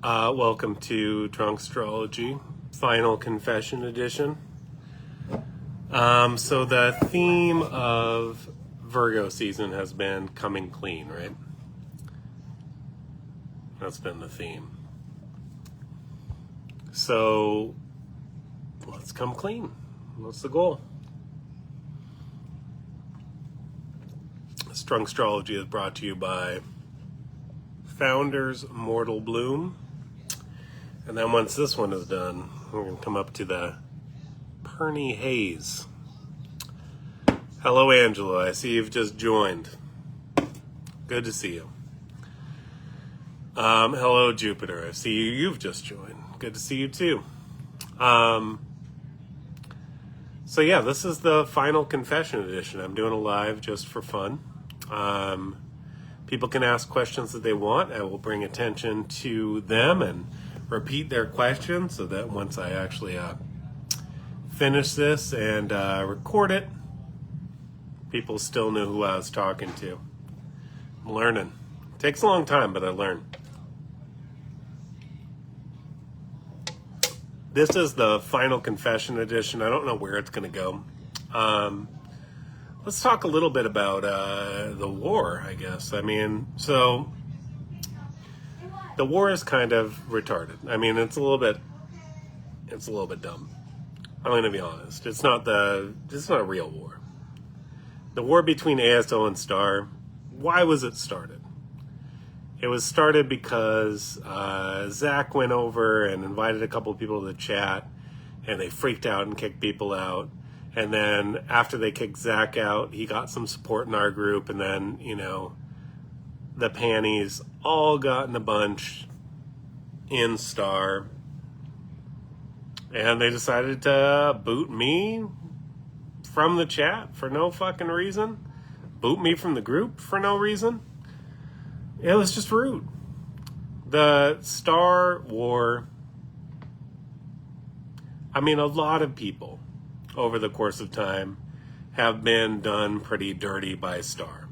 Welcome to Drunkstrology, Final Confession Edition. So the theme of Virgo season has been coming clean, right? That's been the theme. So let's come clean. What's the goal? This Drunkstrology is brought to you by Founders Mortal Bloom. And then once this one is done, we're going to come up to the Perny Haze. Hello, Angela. I see you've just joined. Good to see you. Hello, Jupiter. I see you've just joined. Good to see you too. So yeah, this is the Final Confession Edition. I'm doing a live just for fun. People can ask questions that they want. I will bring attention to them and repeat their questions so that once I actually finish this and record it, people still knew who I was talking to. I'm learning. It takes a long time, but I learn. This is the Final Confession Edition. I don't know where it's going to go. Let's talk a little bit about the war, I guess. I mean, so the war is kind of retarded. I mean, it's a little bit dumb. I'm going to be honest. It's not a real war. The war between ASO and Star, why was it started? It was started because Zach went over and invited a couple of people to the chat, and they freaked out and kicked people out. And then after they kicked Zach out, he got some support in our group, and then, the panties all got in a bunch in Star. And they decided to boot me from the chat for no fucking reason. Boot me from the group for no reason. It was just rude. The Star War, I mean, a lot of people over the course of time have been done pretty dirty by Star.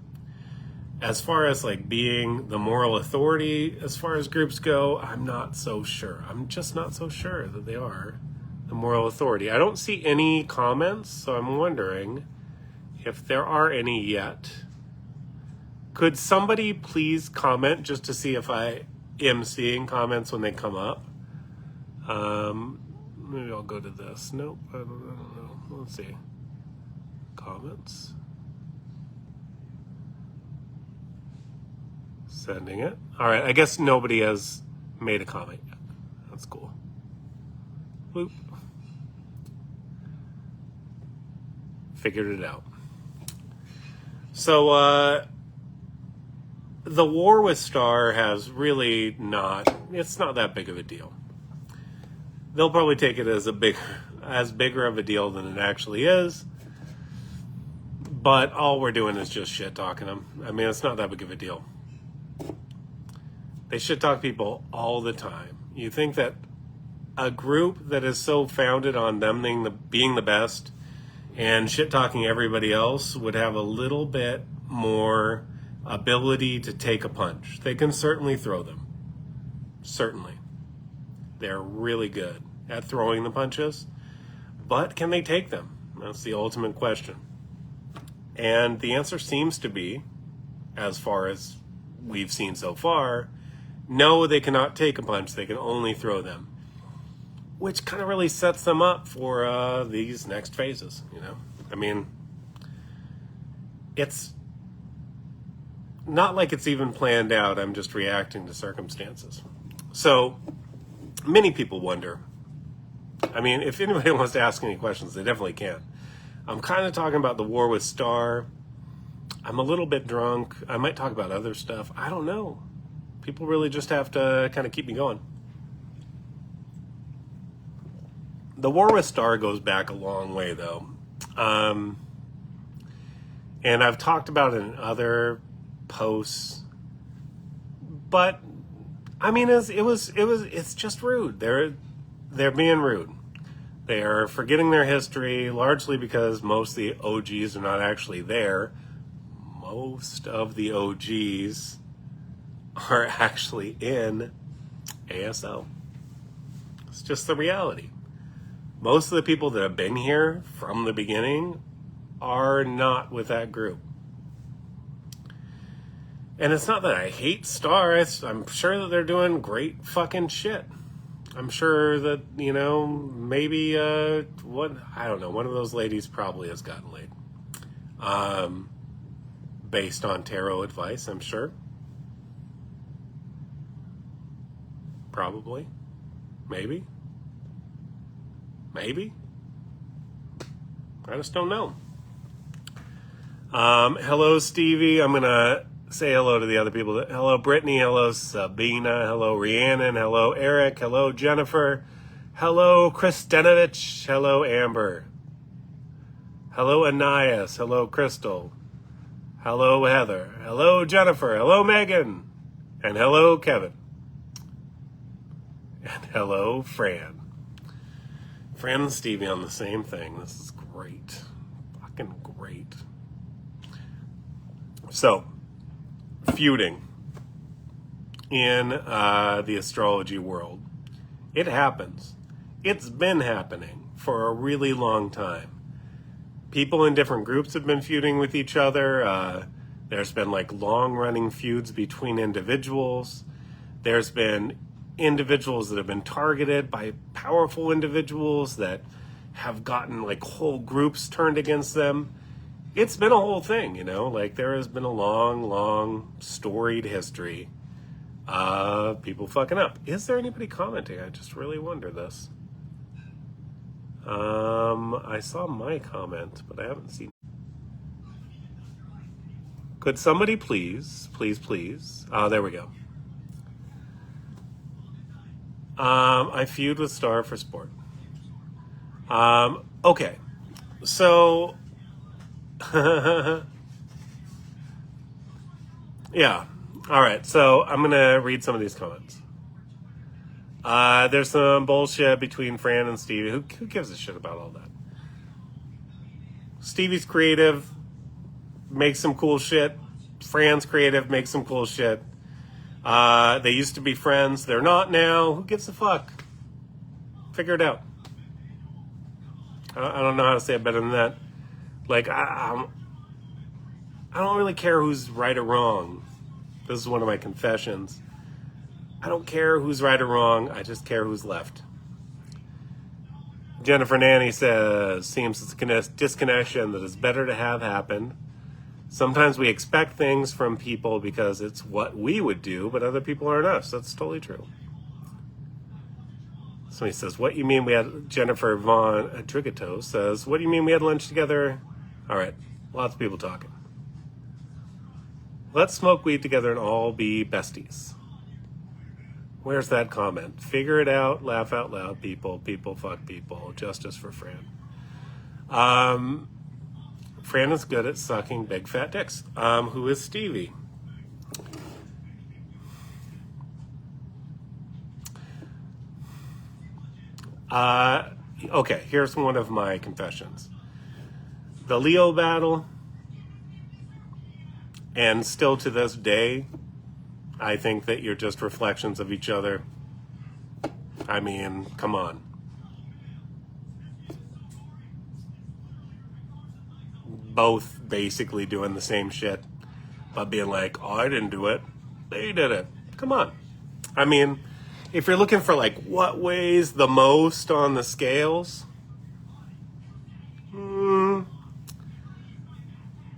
As far as like being the moral authority, as far as groups go, I'm not so sure. I'm just not so sure that they are the moral authority. I don't see any comments, so I'm wondering if there are any yet. Could somebody please comment just to see if I am seeing comments when they come up? Maybe I'll go to this. Nope, I don't know. Let's see. Comments. Sending it. All right, I guess nobody has made a comment yet. That's cool. Boop. Figured it out. So, the war with Star has really it's not that big of a deal. They'll probably take it as bigger of a deal than it actually is. But all we're doing is just shit talking them. I mean, it's not that big of a deal. They shit talk people all the time. You think that a group that is so founded on them being the best and shit talking everybody else would have a little bit more ability to take a punch. They can certainly throw them. Certainly. They're really good at throwing the punches. But can they take them? That's the ultimate question. And the answer seems to be, as far as we've seen so far, no, they cannot take a punch. They can only throw them. Which kind of really sets them up for these next phases, I mean, it's not like it's even planned out. I'm just reacting to circumstances. So many people wonder. I mean, if anybody wants to ask any questions, they definitely can. I'm kind of talking about the war with Star. I'm a little bit drunk. I might talk about other stuff. I don't know. People really just have to kind of keep me going. The war with Star goes back a long way, though. And I've talked about it in other posts. But I mean, it's just rude. They're being rude. They are forgetting their history, largely because most of the OGs are not actually there. Most of the OGs are actually in ASL. It's just the reality. Most of the people that have been here from the beginning are not with that group. And it's not that I hate Star. I'm sure that they're doing great fucking shit. I'm sure that, maybe, I don't know, one of those ladies probably has gotten laid. Based on tarot advice, I'm sure. Probably. Maybe. I just don't know. Hello, Stevie. I'm going to say hello to the other people. Hello, Brittany. Hello, Sabina. Hello, Rhiannon. Hello, Eric. Hello, Jennifer. Hello, Kristenovich. Hello, Amber. Hello, Anais. Hello, Crystal. Hello, Heather. Hello, Jennifer. Hello, Megan. And hello, Kevin. And hello, Fran. Fran and Stevie on the same thing. This is great. Fucking great. So, feuding in the astrology world. It happens. It's been happening for a really long time. People in different groups have been feuding with each other. There's been like long-running feuds between individuals. There's been individuals that have been targeted by powerful individuals that have gotten like whole groups turned against them. It's been a whole thing, like there has been a long storied history of people fucking up. Is there anybody commenting? I just really wonder this. I saw my comment, but I haven't seen. Could somebody please? There we go. I feud with Star for sport. Okay. So, yeah. All right. So I'm going to read some of these comments. There's some bullshit between Fran and Stevie. Who gives a shit about all that? Stevie's creative, makes some cool shit. Fran's creative, makes some cool shit. They used to be friends. They're not now. Who gives a fuck? Figure it out. I don't know how to say it better than that. Like, I don't really care who's right or wrong. This is one of my confessions. I don't care who's right or wrong. I just care who's left. Jennifer Nanny says, seems it's a disconnection that is better to have happen. Sometimes we expect things from people because it's what we would do, but other people aren't us. That's totally true. Somebody says, what you mean we had, Jennifer Vaughn Trigato says, what do you mean we had lunch together? All right, lots of people talking. Let's smoke weed together and all be besties. Where's that comment? Figure it out, laugh out loud, people, fuck people, justice for Fran. Fran is good at sucking big fat dicks. Who is Stevie? Okay, here's one of my confessions. The Leo battle, and still to this day, I think that you're just reflections of each other. I mean, come on. Both basically doing the same shit, but being like, oh, I didn't do it. They did it. Come on. I mean, if you're looking for like what weighs the most on the scales,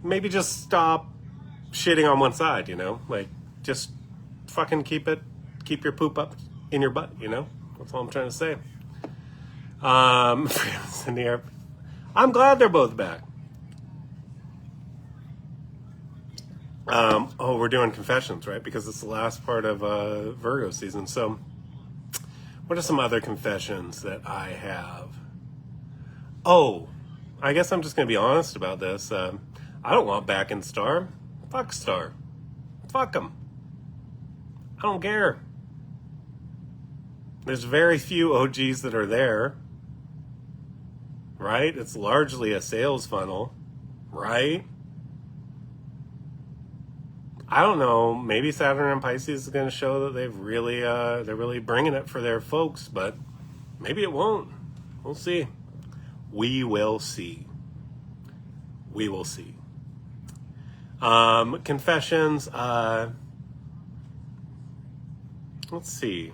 maybe just stop shitting on one side, like just fucking keep your poop up in your butt, that's all I'm trying to say. In the air. I'm glad they're both back. We're doing confessions, right? Because it's the last part of Virgo season. So what are some other confessions that I have? Oh, I guess I'm just going to be honest about this. I don't want back in Star. Fuck Star. Fuck them. I don't care. There's very few OGs that are there, right? It's largely a sales funnel, right? I don't know. Maybe Saturn and Pisces is going to show that they're really bringing it for their folks, but maybe it won't. We'll see. We will see. We will see. Confessions. Let's see.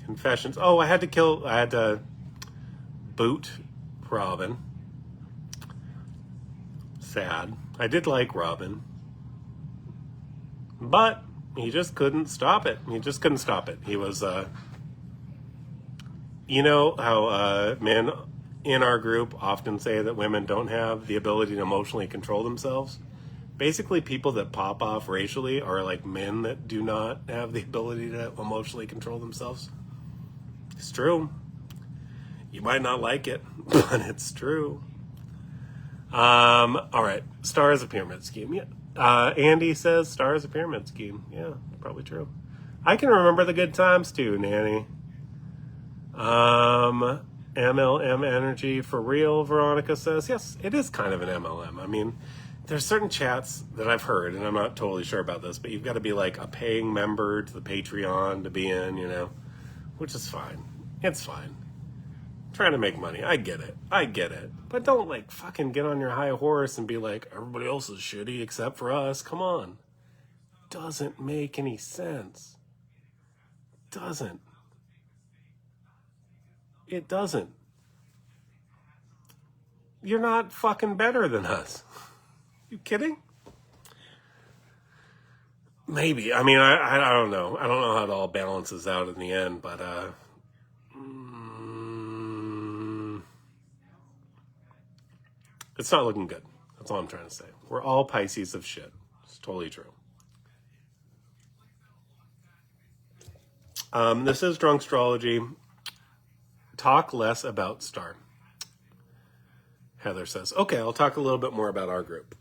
Confessions. Oh, I had to boot Robin. Sad. I did like Robin. But he just couldn't stop it. He was, you know how men in our group often say that women don't have the ability to emotionally control themselves? Basically, people that pop off racially are like men that do not have the ability to emotionally control themselves. It's true. You might not like it, but it's true. All right. Star is a pyramid scheme. Yeah. Andy says star is a pyramid scheme. Yeah, probably true. I can remember the good times too, Nanny. MLM energy for real, Veronica says. Yes, it is kind of an MLM. I mean, there's certain chats that I've heard, and I'm not totally sure about this, but you've got to be like a paying member to the Patreon to be in, you know, which is fine. It's fine. Trying to make money. I get it. But don't like fucking get on your high horse and be like, everybody else is shitty except for us. Come on. Doesn't make any sense. Doesn't. It doesn't. You're not fucking better than us. You kidding? Maybe. I mean, I don't know. I don't know how it all balances out in the end, but it's not looking good. That's all I'm trying to say. We're all Pisces of shit. It's totally true. This is Drunkstrology. Talk less about star. Heather says, okay, I'll talk a little bit more about our group.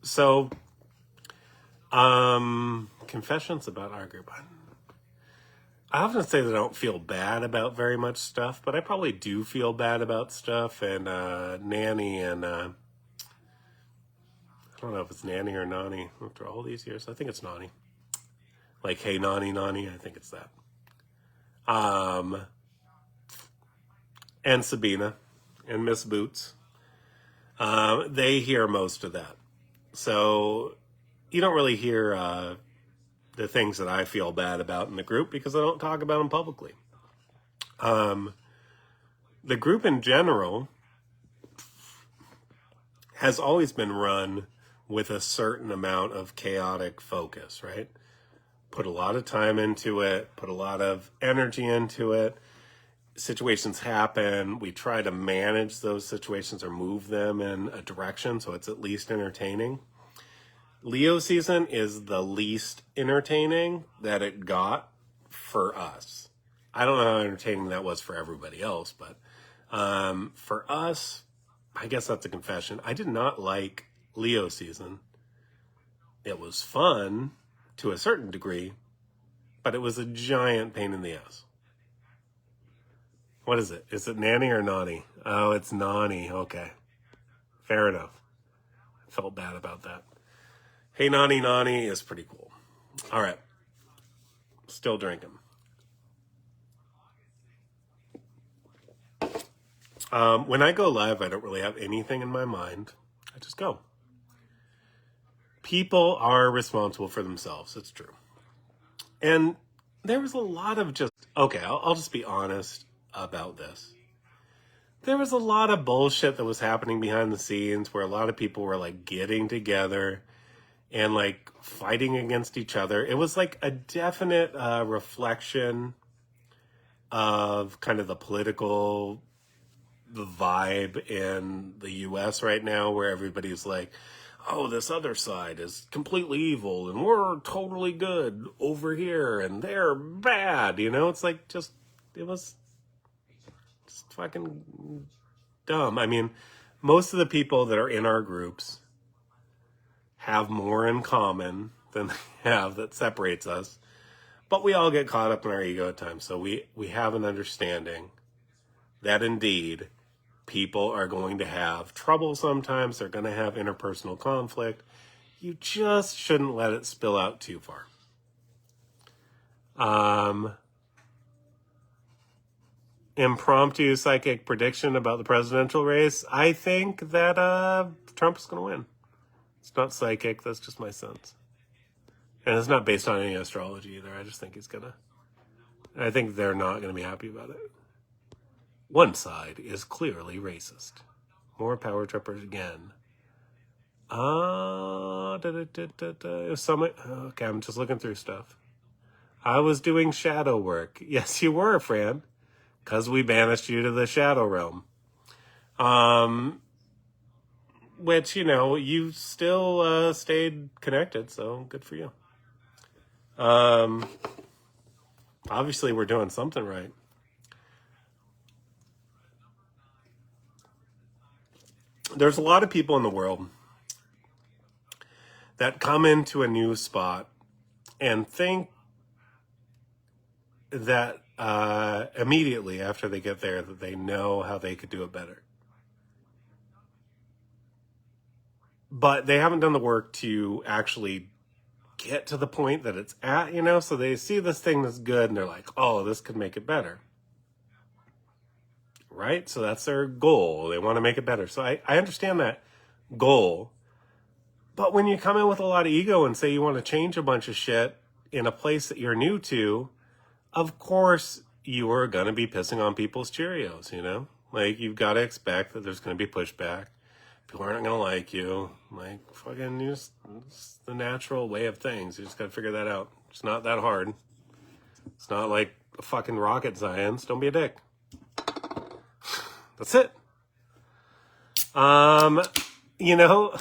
So, confessions about our group. I often say that I don't feel bad about very much stuff, but I probably do feel bad about stuff. And Nanny and I don't know if it's Nanny or Nani after all these years. I think it's Nani. Like, hey, Nani, I think it's that. And Sabina and Miss Boots. They hear most of that. So you don't really hear the things that I feel bad about in the group because I don't talk about them publicly. The group in general has always been run with a certain amount of chaotic focus, right? Put a lot of time into it, put a lot of energy into it. Situations happen. We try to manage those situations or move them in a direction so it's at least entertaining. Leo season is the least entertaining that it got for us. I don't know how entertaining that was for everybody else, but for us, I guess that's a confession. I did not like Leo season. It was fun to a certain degree, but it was a giant pain in the ass. What is it? Is it Nanny or Nani? Oh, it's Nani. Okay. Fair enough. I felt bad about that. Hey, Nani is pretty cool. All right. Still drinking. When I go live, I don't really have anything in my mind. I just go. People are responsible for themselves. It's true. And there was a lot of just, okay, I'll just be honest about this. There was a lot of bullshit that was happening behind the scenes where a lot of people were like getting together and like fighting against each other. It was like a definite reflection of kind of the political vibe in the US right now, where everybody's like, oh, this other side is completely evil and we're totally good over here and they're bad. You know, it's like it was just fucking dumb. I mean, most of the people that are in our groups have more in common than they have that separates us. But we all get caught up in our ego at times. So we have an understanding that indeed people are going to have trouble sometimes. They're going to have interpersonal conflict. you just shouldn't let it spill out too far. Impromptu psychic prediction about the presidential race. I think that Trump is going to win. It's not psychic. That's just my sense. And it's not based on any astrology either. I just think he's going to. I think they're not going to be happy about it. One side is clearly racist. More power trippers again. Summit. Okay, I'm just looking through stuff. I was doing shadow work. Yes, you were, Fran. Because we banished you to the shadow realm. Which, you know, you still stayed connected, so good for you. Obviously, we're doing something right. There's a lot of people in the world that come into a new spot and think that immediately after they get there that they know how they could do it better. But they haven't done the work to actually get to the point that it's at, you know? So they see this thing that's good and they're like, oh, this could make it better. Right? So that's their goal. They want to make it better. So I understand that goal. But when you come in with a lot of ego and say you want to change a bunch of shit in a place that you're new to, of course you are going to be pissing on people's Cheerios, you know? Like, you've got to expect that there's going to be pushback. People aren't going to like you. Like, fucking, it's the natural way of things. You just got to figure that out. It's not that hard. It's not like fucking rocket science. Don't be a dick. That's it. You know,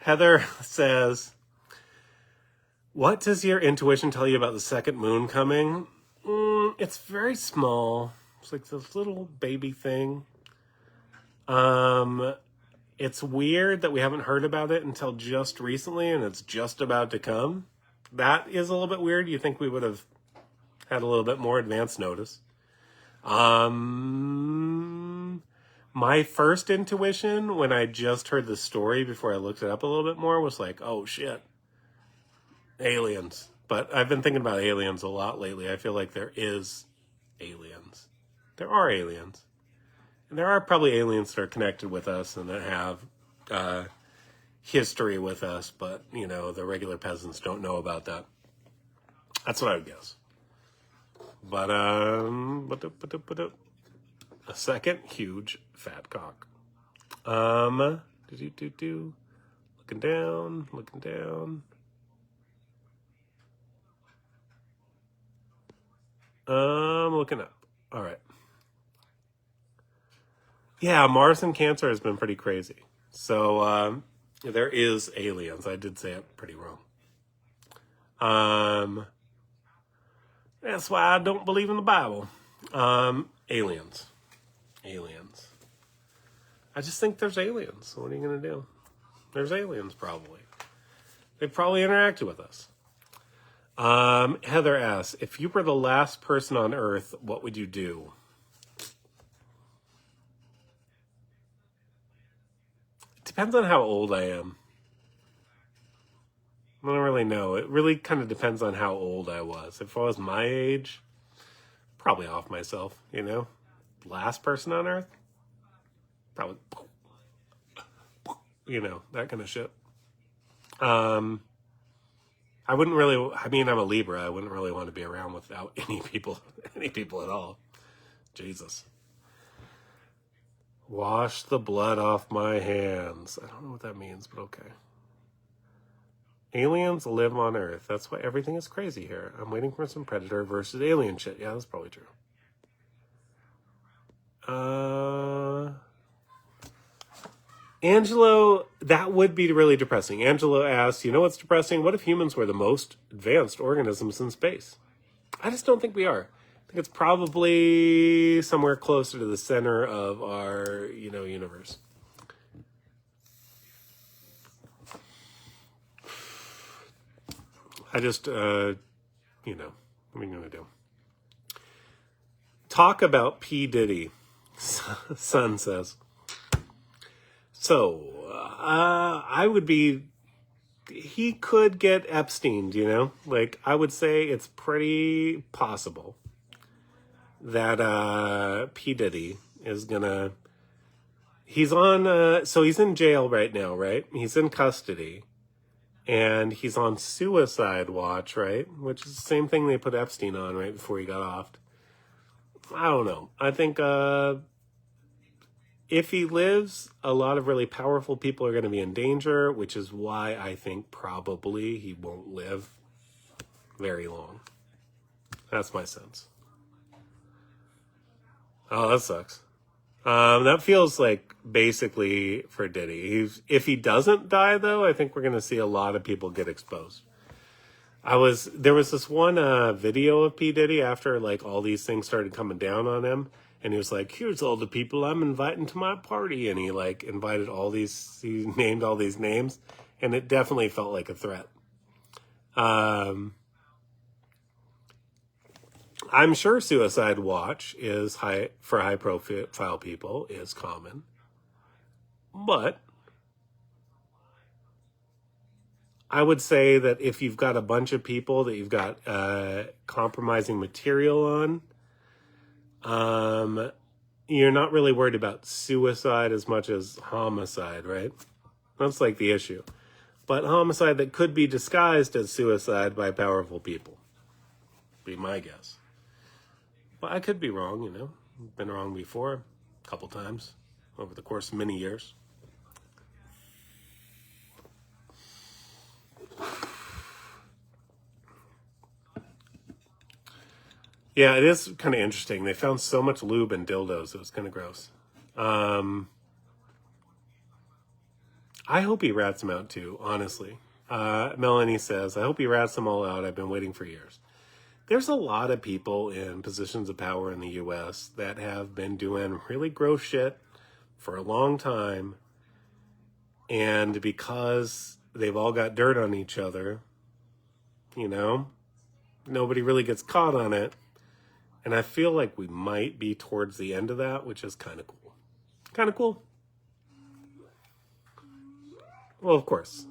Heather says, what does your intuition tell you about the second moon coming? It's very small. It's like this little baby thing. It's weird that we haven't heard about it until just recently and it's just about to come. That is a little bit weird. You think we would have had a little bit more advance notice. My first intuition when I just heard the story before I looked it up a little bit more was like, oh shit, aliens. But I've been thinking about aliens a lot lately. I feel like there is aliens. There are aliens. And there are probably aliens that are connected with us and that have history with us, but, you know, the regular peasants don't know about that. That's what I would guess. But, a second huge fat cock. Looking down. Looking up. All right. Yeah, Mars and Cancer has been pretty crazy. So, there is aliens. I did say it pretty wrong. That's why I don't believe in the Bible. Aliens. I just think there's aliens. So what are you going to do? There's aliens, probably. They probably interacted with us. Heather asks, if you were the last person on Earth, what would you do? It depends on how old I am. I don't really know. It really kind of depends on how old I was. If I was my age, probably off myself, you know? Last person on Earth? Probably, you know, that kind of shit. I wouldn't really, I mean, I'm a Libra. I wouldn't really want to be around without any people at all. Jesus. Wash the blood off my hands. I don't know what that means, but okay. Aliens live on Earth. That's why everything is crazy here. I'm waiting for some Predator versus alien shit. Yeah, that's probably true. Angelo, that would be really depressing. Angelo asks, you know what's depressing? What if humans were the most advanced organisms in space? I just don't think we are. I think it's probably somewhere closer to the center of our, you know, universe. I just, you know, what are you going to do? Talk about P. Diddy, Son says. So, I would be he could get Epsteined, you know? Like, I would say it's pretty possible that P. Diddy is gonna... He's on, so he's in jail right now, right? He's in custody. And he's on suicide watch, right? Which is the same thing they put Epstein on right before he got off. I don't know. I think if he lives, a lot of really powerful people are going to be in danger, which is why I think probably he won't live very long. That's my sense. Oh, that sucks. That feels like basically for Diddy. If he doesn't die, though, I think we're going to see a lot of people get exposed. There was this one video of P. Diddy after like all these things started coming down on him, and he was like, "Here's all the people I'm inviting to my party," and he like he named all these names, and it definitely felt like a threat. I'm sure suicide watch is high profile people is common, but I would say that if you've got a bunch of people that you've got compromising material on, you're not really worried about suicide as much as homicide, right? That's like the issue. But homicide that could be disguised as suicide by powerful people, be my guess. But I could be wrong, you know. Been wrong before, a couple times, over the course of many years. Yeah, it is kind of interesting. They found so much lube and dildos. It was kind of gross. I hope he rats them out too, honestly. Melanie says, I hope he rats them all out. I've been waiting for years. There's a lot of people in positions of power in the U.S. that have been doing really gross shit for a long time. And because they've all got dirt on each other, you know, nobody really gets caught on it. And I feel like we might be towards the end of that, which is kind of cool. Kind of cool. Well, of course,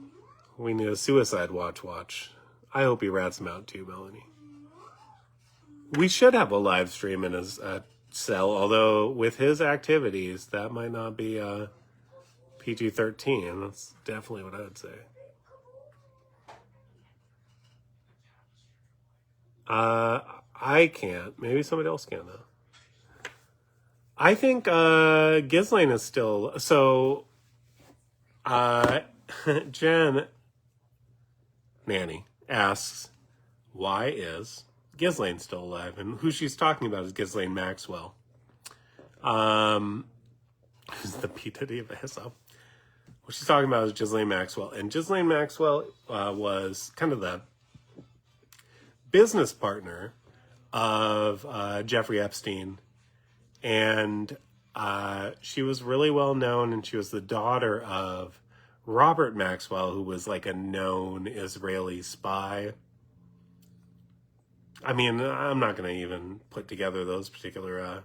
we need a suicide watch. I hope he rats them out too, Melanie. We should have a live stream in his cell, although with his activities, that might not be PG-13. That's definitely what I would say. I can't. Maybe somebody else can, though. I think Ghislaine is still... So, Jen Nanny asks, why is Ghislaine still alive? And who she's talking about is Ghislaine Maxwell. Who's the P. Diddy of HISO. What she's talking about is Ghislaine Maxwell. And Ghislaine Maxwell was kind of the business partner of Jeffrey Epstein. And she was really well known, and she was the daughter of Robert Maxwell, who was like a known Israeli spy. I mean, I'm not going to even put together those particular...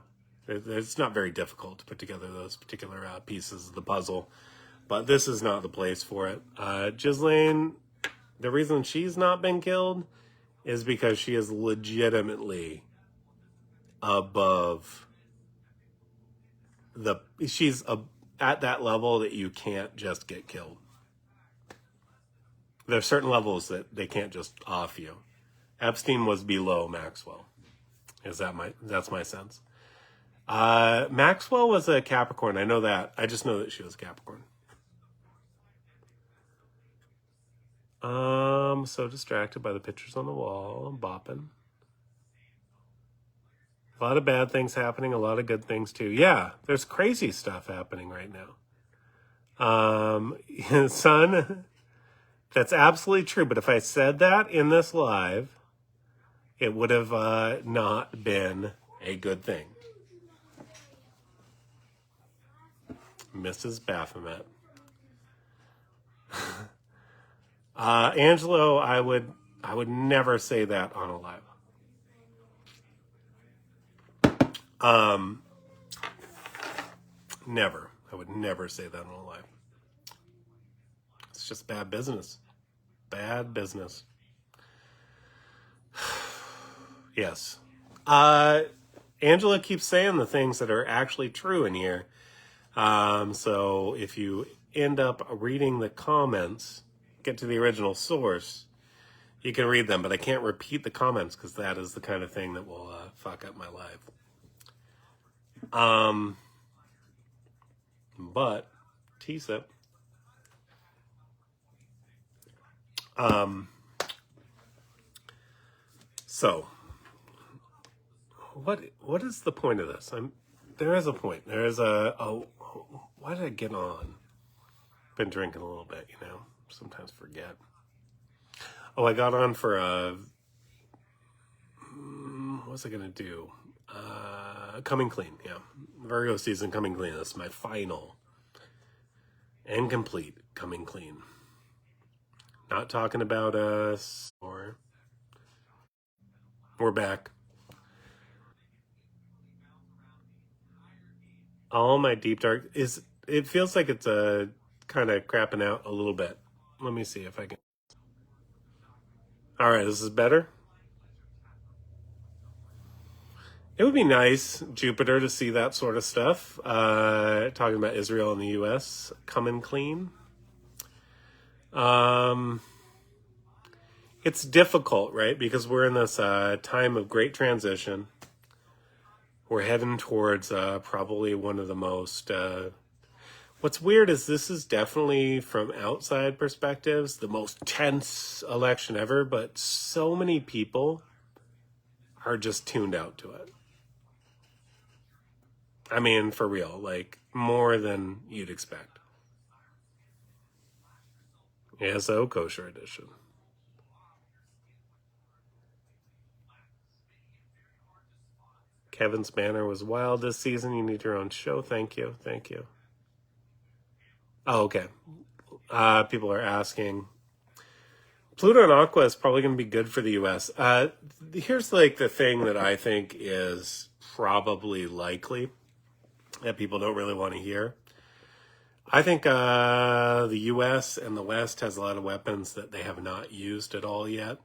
it's not very difficult to put together those particular pieces of the puzzle. But this is not the place for it. Ghislaine, the reason she's not been killed is because she is legitimately above she's at that level that you can't just get killed. There are certain levels that they can't just off you. Epstein was below Maxwell. That's my sense. Maxwell was a Capricorn. I know that. I just know that she was a Capricorn. I'm so distracted by the pictures on the wall. I'm bopping. A lot of bad things happening, a lot of good things too. Yeah, there's crazy stuff happening right now. Son, that's absolutely true. But if I said that in this live, it would have not been a good thing. Mrs. Baphomet. Angelo, I would never say that on a live. Never. I would never say that on a live. It's just bad business. bad business. Yes. Angela keeps saying the things that are actually true in here. So if you end up reading the comments, get to the original source, you can read them, but I can't repeat the comments because that is the kind of thing that will fuck up my life. But T-sip. So what is the point of this? There is a point. There is why did I get on? Been drinking a little bit, you know. Sometimes forget. Oh, I got on for what was I gonna do? Coming clean, yeah. Virgo season coming clean. That's my final and complete coming clean. Not talking about us or we're back. All my deep dark is it feels like it's kind of crapping out a little bit. Let me see if I can. All right, this is better. It would be nice, Jupiter, to see that sort of stuff. Talking about Israel and the U.S. coming clean. It's difficult, right? Because we're in this time of great transition. We're heading towards probably one of the most... what's weird is this is definitely, from outside perspectives, the most tense election ever, but so many people are just tuned out to it. I mean, for real, like, more than you'd expect. ASO Kosher Edition. Kevin's banner was wild this season. You need your own show. Thank you. Thank you. Oh, okay. People are asking. Pluto and Aqua is probably going to be good for the U.S. Here's like the thing that I think is probably likely that people don't really want to hear. I think the U.S. and the West has a lot of weapons that they have not used at all yet.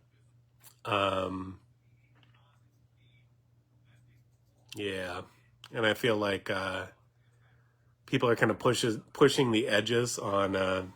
Yeah, and I feel like people are kind of pushing the edges on